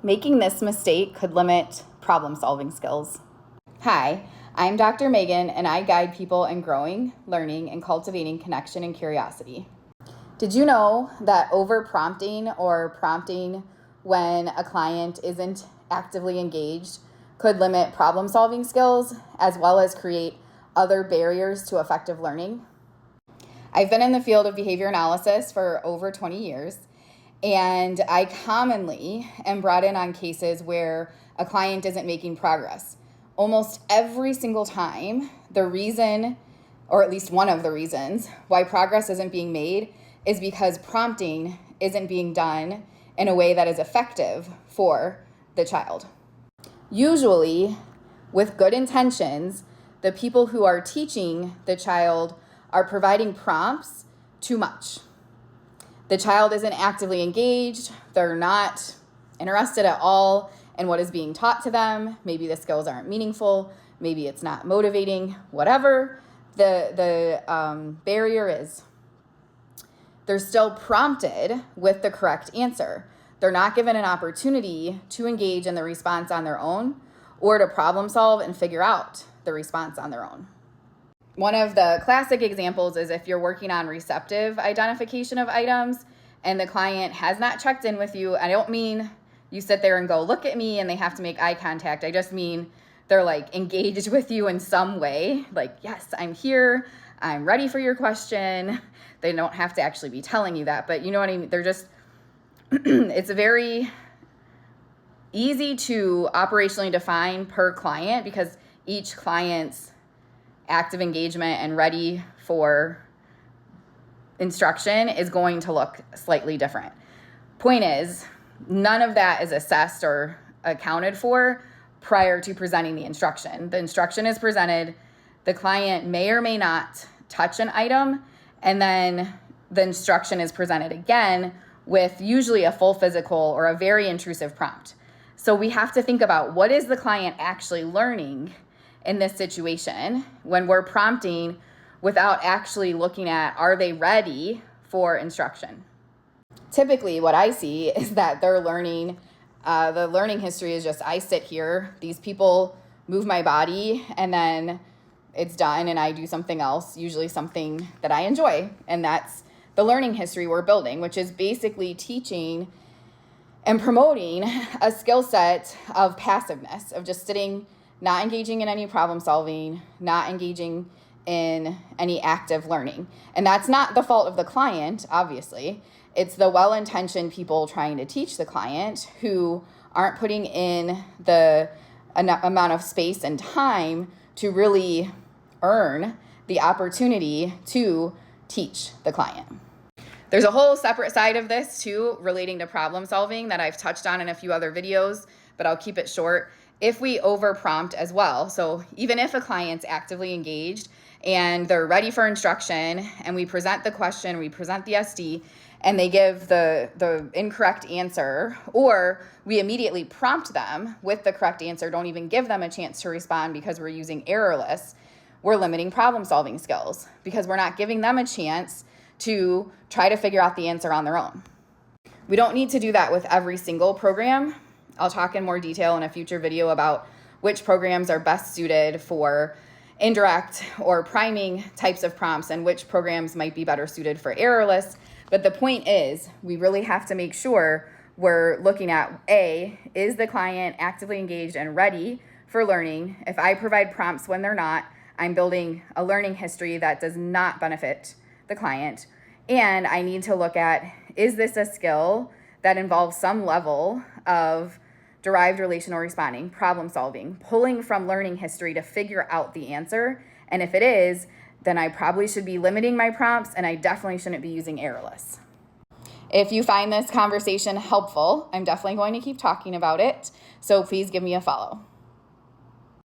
Making this mistake could limit problem-solving skills. Hi, I'm Dr. Megan, and I guide people in growing, learning, and cultivating connection and curiosity. Did you know that over-prompting or prompting when a client isn't actively engaged could limit problem-solving skills as well as create other barriers to effective learning? I've been in the field of behavior analysis for over 20 years, and I commonly am brought in on cases where a client isn't making progress. Almost every single time, the reason, or at least one of the reasons, why progress isn't being made is because prompting isn't being done in a way that is effective for the child. Usually, with good intentions, the people who are teaching the child are providing prompts too much. The child isn't actively engaged. They're not interested at all in what is being taught to them. Maybe the skills aren't meaningful. Maybe it's not motivating. Whatever the barrier is, they're still prompted with the correct answer. They're not given an opportunity to engage in the response on their own or to problem solve and figure out the response on their own. One of the classic examples is if you're working on receptive identification of items and the client has not checked in with you. I don't mean you sit there and go, look at me, and they have to make eye contact. I just mean they're like engaged with you in some way. Like, yes, I'm here. I'm ready for your question. They don't have to actually be telling you that, but you know what I mean? They're just, it's a very easy to operationally define per client because each client's active engagement and ready for instruction is going to look slightly different. Point is, none of that is assessed or accounted for prior to presenting the instruction. The instruction is presented, the client may or may not touch an item, and then the instruction is presented again with usually a full physical or a very intrusive prompt. So we have to think about what is the client actually learning in this situation when we're prompting without actually looking at, are they ready for instruction? Typically what I see is that they're learning, the learning history is just, I sit here, these people move my body, and then it's done and I do something else, usually something that I enjoy. And that's the learning history we're building, which is basically teaching and promoting a skill set of passiveness, of just sitting, not engaging in any problem solving, not engaging in any active learning. And that's not the fault of the client, obviously. It's the well-intentioned people trying to teach the client who aren't putting in the amount of space and time to really earn the opportunity to teach the client. There's a whole separate side of this too, relating to problem solving that I've touched on in a few other videos, but I'll keep it short. If we over prompt as well, so even if a client's actively engaged and they're ready for instruction and we present the question, we present the SD, and they give the incorrect answer, or we immediately prompt them with the correct answer, don't even give them a chance to respond because we're using errorless, we're limiting problem solving skills because we're not giving them a chance to try to figure out the answer on their own. We don't need to do that with every single program. I'll talk in more detail in a future video about which programs are best suited for indirect or priming types of prompts and which programs might be better suited for errorless. But the point is, we really have to make sure we're looking at A, is the client actively engaged and ready for learning? If I provide prompts when they're not, I'm building a learning history that does not benefit the client. And I need to look at, is this a skill that involves some level of derived relational responding, problem solving, pulling from learning history to figure out the answer? And if it is, then I probably should be limiting my prompts, and I definitely shouldn't be using errorless. If you find this conversation helpful, I'm definitely going to keep talking about it, so please give me a follow.